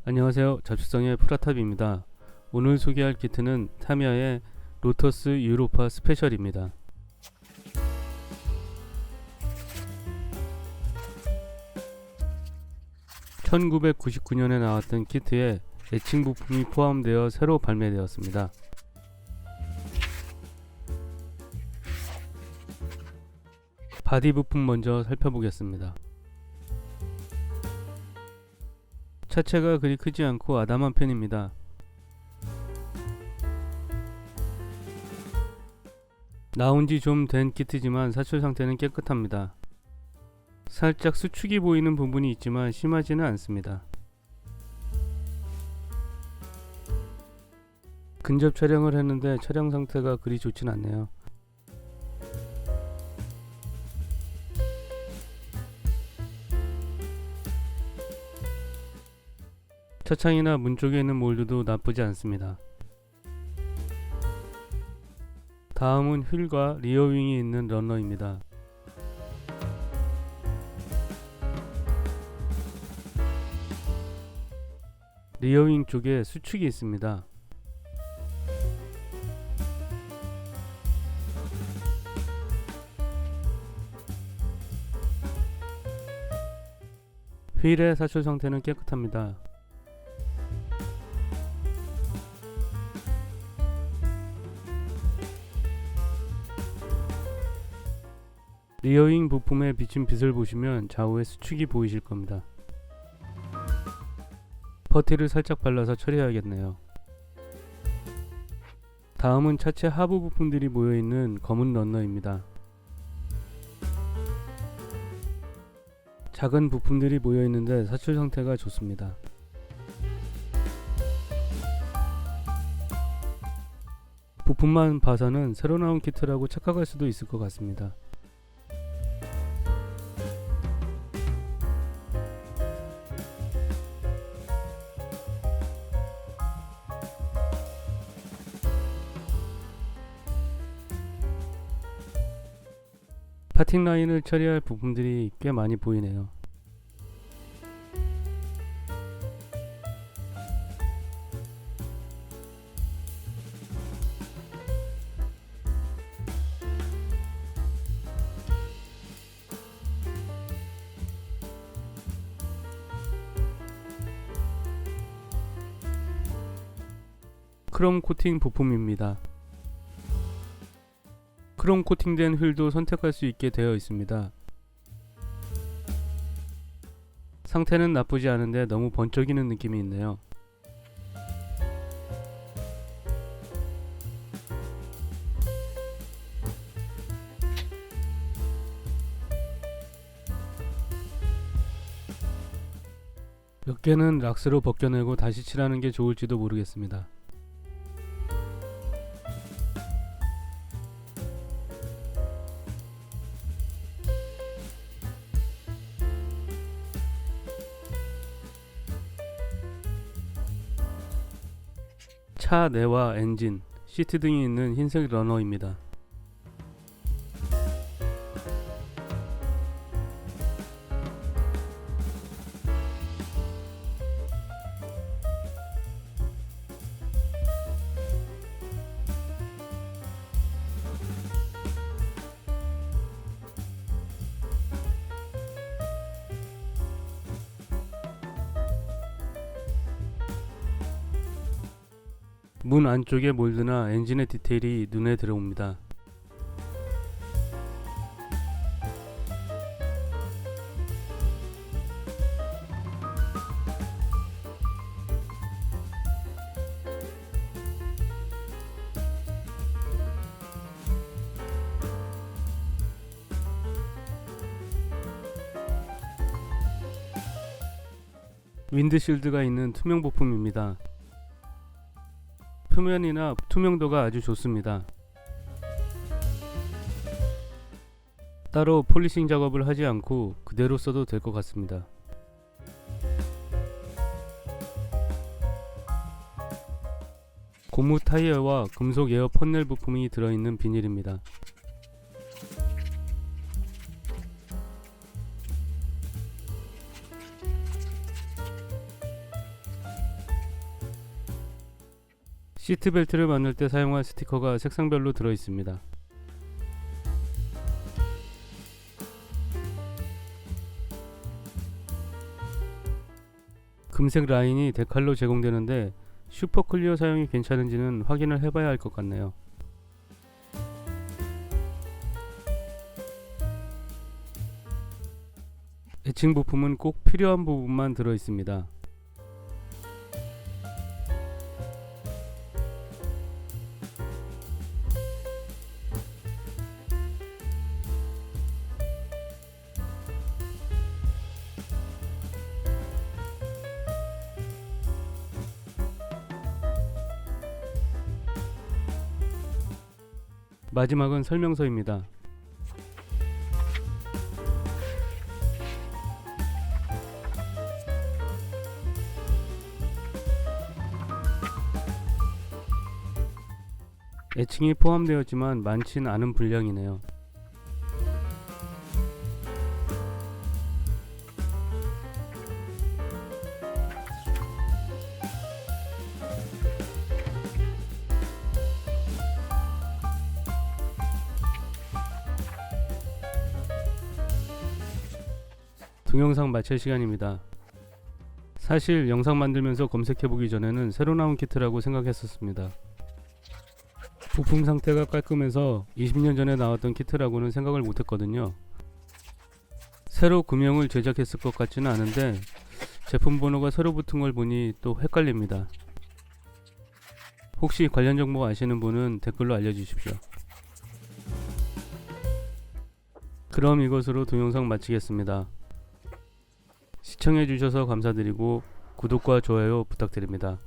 안녕하세요. 자취성의 프라탑입니다. 오늘 소개할 키트는 타미야의 로터스 유로파 스페셜입니다. 1999년에 나왔던 키트에 애칭 부품이 포함되어 새로 발매되었습니다. 바디 부품 먼저 살펴보겠습니다. 차체가 그리 크지 않고 아담한 편입니다. 나온지 좀 된 키트지만 사출 상태는 깨끗합니다. 살짝 수축이 보이는 부분이 있지만 심하지는 않습니다. 근접 촬영을 했는데 촬영 상태가 그리 좋진 않네요. 차창이나 문 쪽에 있는 몰드도 나쁘지 않습니다. 다음은 휠과 리어윙이 있는 러너입니다. 리어윙 쪽에 수축이 있습니다. 휠의 사출 상태는 깨끗합니다. 리어윙 부품에 비친 빛을 보시면 좌우에 수축이 보이실 겁니다. 퍼티를 살짝 발라서 처리해야겠네요. 다음은 차체 하부 부품들이 모여있는 검은 러너입니다. 작은 부품들이 모여있는데 사출 상태가 좋습니다. 부품만 봐서는 새로 나온 키트라고 착각할 수도 있을 것 같습니다. 파팅 라인을 처리할 부품들이 꽤 많이 보이네요. 크롬 코팅 부품입니다. 크롬 코팅된 휠도 선택할 수 있게 되어 있습니다. 상태는 나쁘지 않은데 너무 번쩍이는 느낌이 있네요. 몇 개는 락스로 벗겨내고 다시 칠하는 게 좋을지도 모르겠습니다. 차 내와 엔진, 시트 등이 있는 흰색 러너입니다. 문 안쪽의 몰드나 엔진의 디테일이 눈에 들어옵니다. 윈드실드가 있는 투명 부품입니다. 표면이나 투명도가 아주 좋습니다. 따로 폴리싱 작업을 하지 않고 그대로 써도 될 것 같습니다. 고무 타이어와 금속 에어 펀넬 부품이 들어있는 비닐입니다. 시트벨트를 만들 때 사용할 스티커가 색상별로 들어있습니다. 금색 라인이 데칼로 제공되는데 슈퍼클리어 사용이 괜찮은지는 확인을 해봐야 할 것 같네요. 애칭 부품은 꼭 필요한 부분만 들어있습니다. 마지막은 설명서입니다. 애칭이 포함되었지만 많진 않은 분량이네요. 동영상 마칠 시간입니다. 사실 영상 만들면서 검색해보기 전에는 새로 나온 키트라고 생각했었습니다. 부품 상태가 깔끔해서 20년 전에 나왔던 키트라고는 생각을 못했거든요. 새로 금형을 제작했을 것 같지는 않은데 제품 번호가 새로 붙은 걸 보니 또 헷갈립니다. 혹시 관련 정보 아시는 분은 댓글로 알려주십시오. 그럼 이것으로 동영상 마치겠습니다. 시청해주셔서 감사드리고 구독과 좋아요 부탁드립니다.